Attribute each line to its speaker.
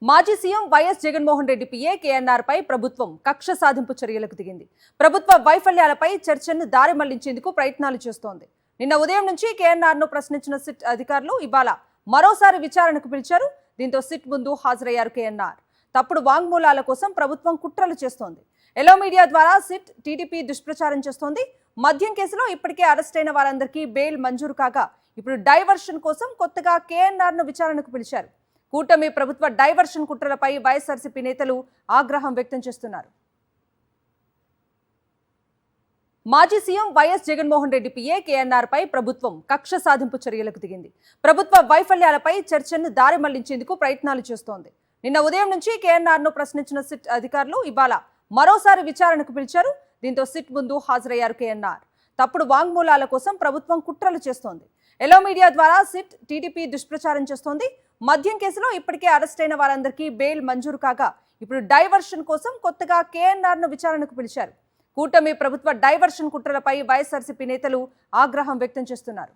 Speaker 1: మాజీ CM YS Jaganmohan Reddy PA KNR పై ప్రభుత్వం కక్ష సాధింపు చర్యలకు దిగింది. ప్రభుత్వ వైఫల్యాలపై చర్చను దారి మళ్లించేందుకు ప్రయత్నాలు చేస్తోంది. నిన్న ఉదయం నుంచి కేఎన్ఆర్ ను ప్రశ్నించిన సిట్ అధికారులు ఇవాళ మరోసారి విచారణకు పిలిచారు. దీంతో సిట్ ముందు హాజరయ్యారు కేఎన్ఆర్. తప్పుడు వాంగ్మూలాల కోసం ప్రభుత్వం కుట్రలు చేస్తోంది. ఎల్లో మీడియా ద్వారా సిట్ టీడీపీ దుష్ప్రచారం చేస్తోంది. మద్యం కేసులో ఇప్పటికే అరెస్ట్ అయిన వారందరికీ బెయిల్ మంజూరు కాగా ఇప్పుడు డైవర్షన్ కోసం కొత్తగా కేఎన్ఆర్ ను విచారణకు పిలిచారు. కూటమి ప్రభుత్వ డైవర్షన్ కుట్రలపై వైఎస్ఆర్సీపీ నేతలు ఆగ్రహం వ్యక్తం చేస్తున్నారు. మాజీ CM YS Jaganmohan Reddy PA KNR పై ప్రభుత్వం కక్ష సాధింపు చర్యలకు దిగింది. ప్రభుత్వ వైఫల్యాలపై చర్చను దారి మళ్లించేందుకు ప్రయత్నాలు చేస్తోంది. నిన్న ఉదయం నుంచి కేఎన్ఆర్ ను ప్రశ్నించిన సిట్ అధికారులు ఇవాళ మరోసారి విచారణకు పిలిచారు. దీంతో సిట్ ముందు హాజరయ్యారు కేఎన్ఆర్. తప్పుడు వాంగ్మూలాల కోసం ప్రభుత్వం కుట్రలు చేస్తోంది. ఎల్లో మీడియా ద్వారా సిట్ టీడీపీ దుష్ప్రచారం చేస్తోంది. మద్యం కేసులో ఇప్పటికే అరెస్ట్ అయిన వారందరికీ బెయిల్ మంజూరు కాగా ఇప్పుడు డైవర్షన్ కోసం కొత్తగా కేఎన్ఆర్ ను విచారణకు పిలిచారు. కూటమి ప్రభుత్వ డైవర్షన్ కుట్రలపై వైఎస్ఆర్సీపీ నేతలు ఆగ్రహం వ్యక్తం చేస్తున్నారు.